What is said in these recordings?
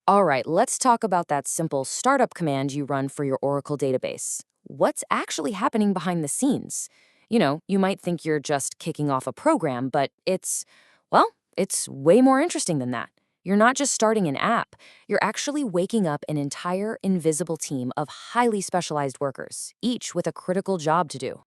All right, let's talk about that simple startup command you run for your Oracle database. What's actually happening behind the scenes? You might think you're just kicking off a program, but it's way more interesting than that. You're not just starting an app, you're actually waking up an entire invisible team of highly specialized workers, each with a critical job to do.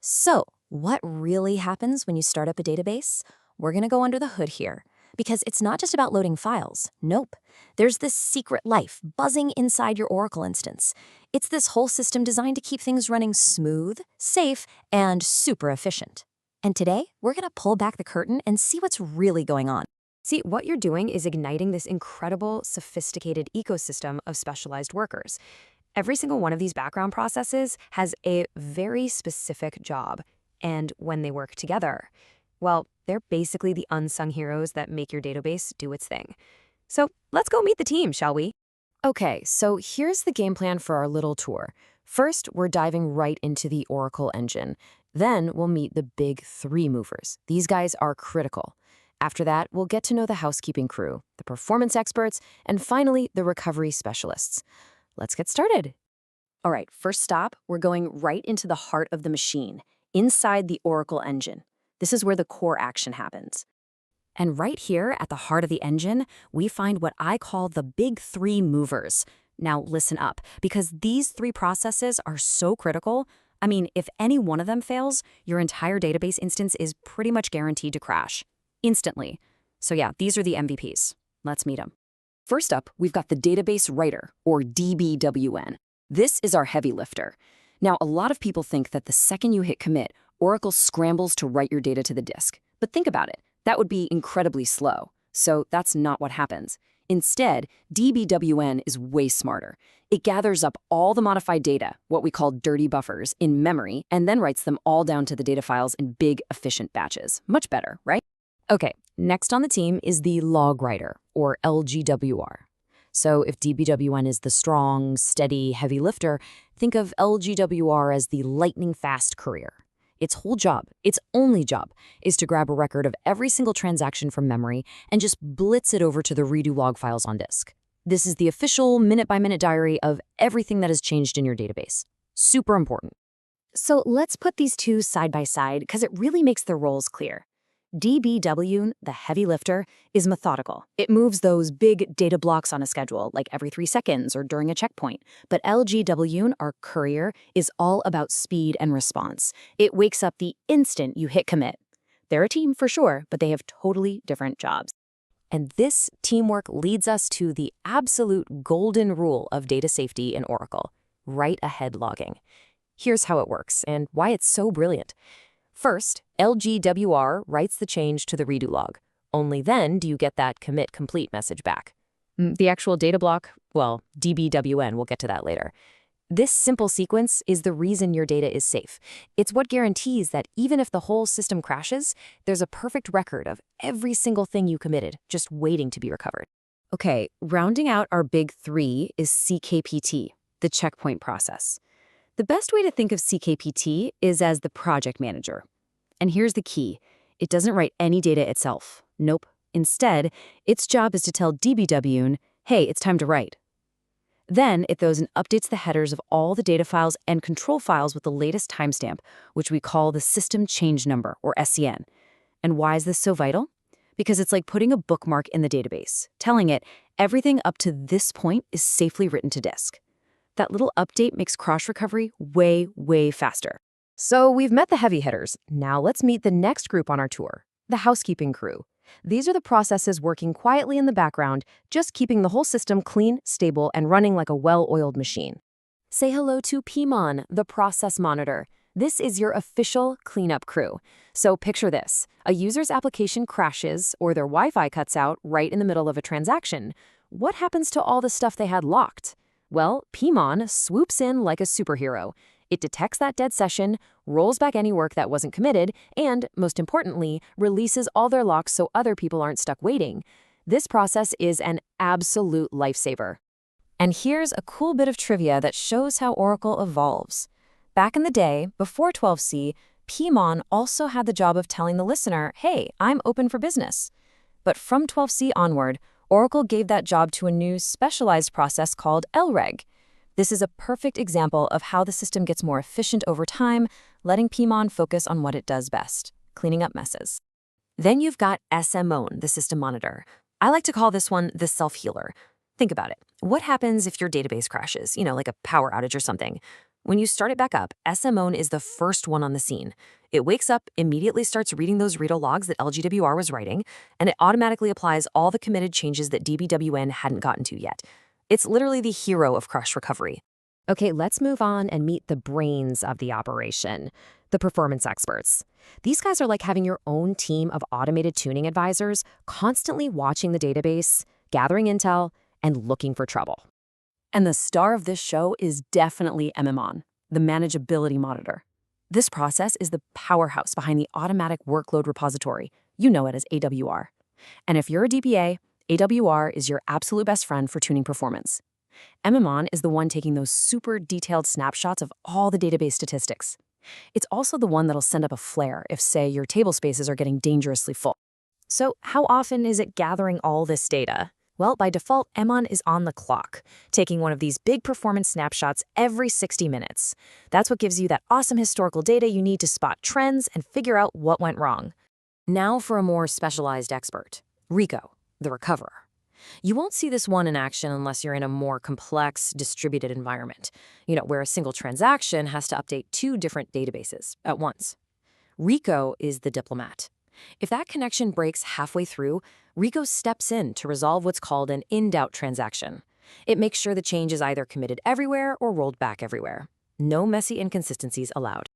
So, what really happens when you start up a database? We're going to go under the hood here, because it's not just about loading files. Nope. There's this secret life buzzing inside your Oracle instance. It's this whole system designed to keep things running smooth, safe, and super efficient. And today, we're going to pull back the curtain and see what's really going on. See, what you're doing is igniting this incredible, sophisticated ecosystem of specialized workers. Every single one of these background processes has a very specific job, and when they work together, well, they're basically the unsung heroes that make your database do its thing. So let's go meet the team, shall we? Okay, so here's the game plan for our little tour. First, we're diving right into the Oracle engine. Then we'll meet the big three movers. These guys are critical. After that, we'll get to know the housekeeping crew, the performance experts, and finally, the recovery specialists. Let's get started. All right, first stop, we're going right into the heart of the machine, inside the Oracle engine. This is where the core action happens. And right here at the heart of the engine, we find what I call the big three movers. Now listen up, because these three processes are so critical. I mean, if any one of them fails, your entire database instance is pretty much guaranteed to crash. Instantly. So yeah, these are the MVPs. Let's meet them. First up, we've got the database writer, or DBWN. This is our heavy lifter. Now, a lot of people think that the second you hit commit, Oracle scrambles to write your data to the disk. But think about it. That would be incredibly slow. So that's not what happens. Instead, DBWN is way smarter. It gathers up all the modified data, what we call dirty buffers, in memory, and then writes them all down to the data files in big, efficient batches. Much better, right? Okay, next on the team is the log writer, or LGWR. So if DBWN is the strong, steady, heavy lifter, think of LGWR as the lightning-fast courier. Its whole job, its only job, is to grab a record of every single transaction from memory and just blitz it over to the redo log files on disk. This is the official minute-by-minute diary of everything that has changed in your database. Super important. So let's put these two side by side because it really makes their roles clear. DBWn, the heavy lifter, is methodical. It moves those big data blocks on a schedule, like every 3 seconds or during a checkpoint. But LGWn, our courier, is all about speed and response. It wakes up the instant you hit commit. They're a team for sure, but they have totally different jobs. And this teamwork leads us to the absolute golden rule of data safety in Oracle, write-ahead logging. Here's how it works and why it's so brilliant. First, LGWR writes the change to the redo log. Only then do you get that commit complete message back. The actual data block, well, DBWN, we'll get to that later. This simple sequence is the reason your data is safe. It's what guarantees that even if the whole system crashes, there's a perfect record of every single thing you committed, just waiting to be recovered. Okay, rounding out our big three is CKPT, the checkpoint process. The best way to think of CKPT is as the project manager. And here's the key. It doesn't write any data itself. Nope. Instead, its job is to tell DBWn, hey, it's time to write. Then it goes and updates the headers of all the data files and control files with the latest timestamp, which we call the system change number, or SCN. And why is this so vital? Because it's like putting a bookmark in the database, telling it everything up to this point is safely written to disk. That little update makes crash recovery way, way faster. So we've met the heavy hitters. Now let's meet the next group on our tour, the housekeeping crew. These are the processes working quietly in the background, just keeping the whole system clean, stable, and running like a well-oiled machine. Say hello to PMON, the process monitor. This is your official cleanup crew. So picture this. A user's application crashes or their Wi-Fi cuts out right in the middle of a transaction. What happens to all the stuff they had locked? Well, PMON swoops in like a superhero. It detects that dead session, rolls back any work that wasn't committed, and, most importantly, releases all their locks so other people aren't stuck waiting. This process is an absolute lifesaver. And here's a cool bit of trivia that shows how Oracle evolves. Back in the day, before 12c, PMON also had the job of telling the listener, hey, I'm open for business. But from 12c onward, Oracle gave that job to a new specialized process called LREG. This is a perfect example of how the system gets more efficient over time, letting PMON focus on what it does best, cleaning up messes. Then you've got SMON, the system monitor. I like to call this one the self-healer. Think about it. What happens if your database crashes, like a power outage or something? When you start it back up, SMON is the first one on the scene. It wakes up, immediately starts reading those RECO logs that LGWR was writing, and it automatically applies all the committed changes that DBWN hadn't gotten to yet. It's literally the hero of crash recovery. Okay, let's move on and meet the brains of the operation, the performance experts. These guys are like having your own team of automated tuning advisors, constantly watching the database, gathering intel, and looking for trouble. And the star of this show is definitely PMON, the manageability monitor. This process is the powerhouse behind the automatic workload repository. You know it as AWR. And if you're a DBA, AWR is your absolute best friend for tuning performance. PMON is the one taking those super detailed snapshots of all the database statistics. It's also the one that'll send up a flare if, say, your table spaces are getting dangerously full. So how often is it gathering all this data? Well, by default, PMON is on the clock, taking one of these big performance snapshots every 60 minutes. That's what gives you that awesome historical data you need to spot trends and figure out what went wrong. Now for a more specialized expert, RECO, the recoverer. You won't see this one in action unless you're in a more complex, distributed environment, where a single transaction has to update two different databases at once. RECO is the diplomat. If that connection breaks halfway through, RECO steps in to resolve what's called an in-doubt transaction. It makes sure the change is either committed everywhere or rolled back everywhere. No messy inconsistencies allowed.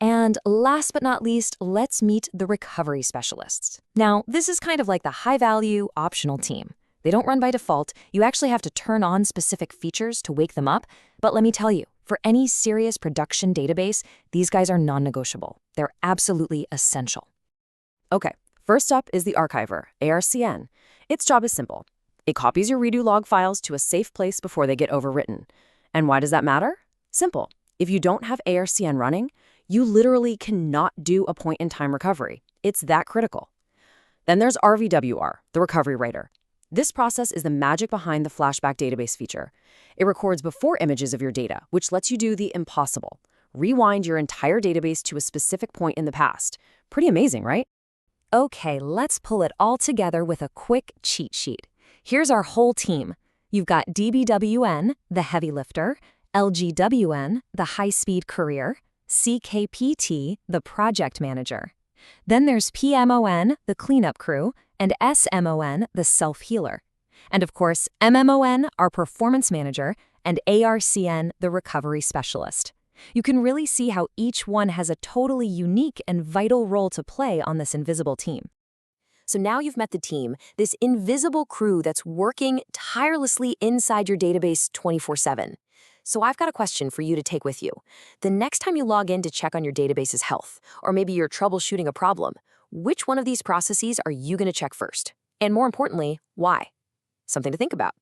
And last but not least, let's meet the recovery specialists. Now, this is kind of like the high-value, optional team. They don't run by default. You actually have to turn on specific features to wake them up. But let me tell you, for any serious production database, these guys are non-negotiable. They're absolutely essential. Okay, first up is the archiver, ARCN. Its job is simple. It copies your redo log files to a safe place before they get overwritten. And why does that matter? Simple. If you don't have ARCN running, you literally cannot do a point-in-time recovery. It's that critical. Then there's RVWR, the recovery writer. This process is the magic behind the Flashback database feature. It records before images of your data, which lets you do the impossible. Rewind your entire database to a specific point in the past. Pretty amazing, right? Okay, let's pull it all together with a quick cheat sheet. Here's our whole team. You've got DBWN, the heavy lifter, LGWN, the high-speed courier, CKPT, the project manager. Then there's PMON, the cleanup crew, and SMON, the self-healer. And of course, MMON, our performance manager, and ARCN, the recovery specialist. You can really see how each one has a totally unique and vital role to play on this invisible team. So now you've met the team, this invisible crew that's working tirelessly inside your database 24/7. So I've got a question for you to take with you. The next time you log in to check on your database's health, or maybe you're troubleshooting a problem, which one of these processes are you going to check first? And more importantly, why? Something to think about.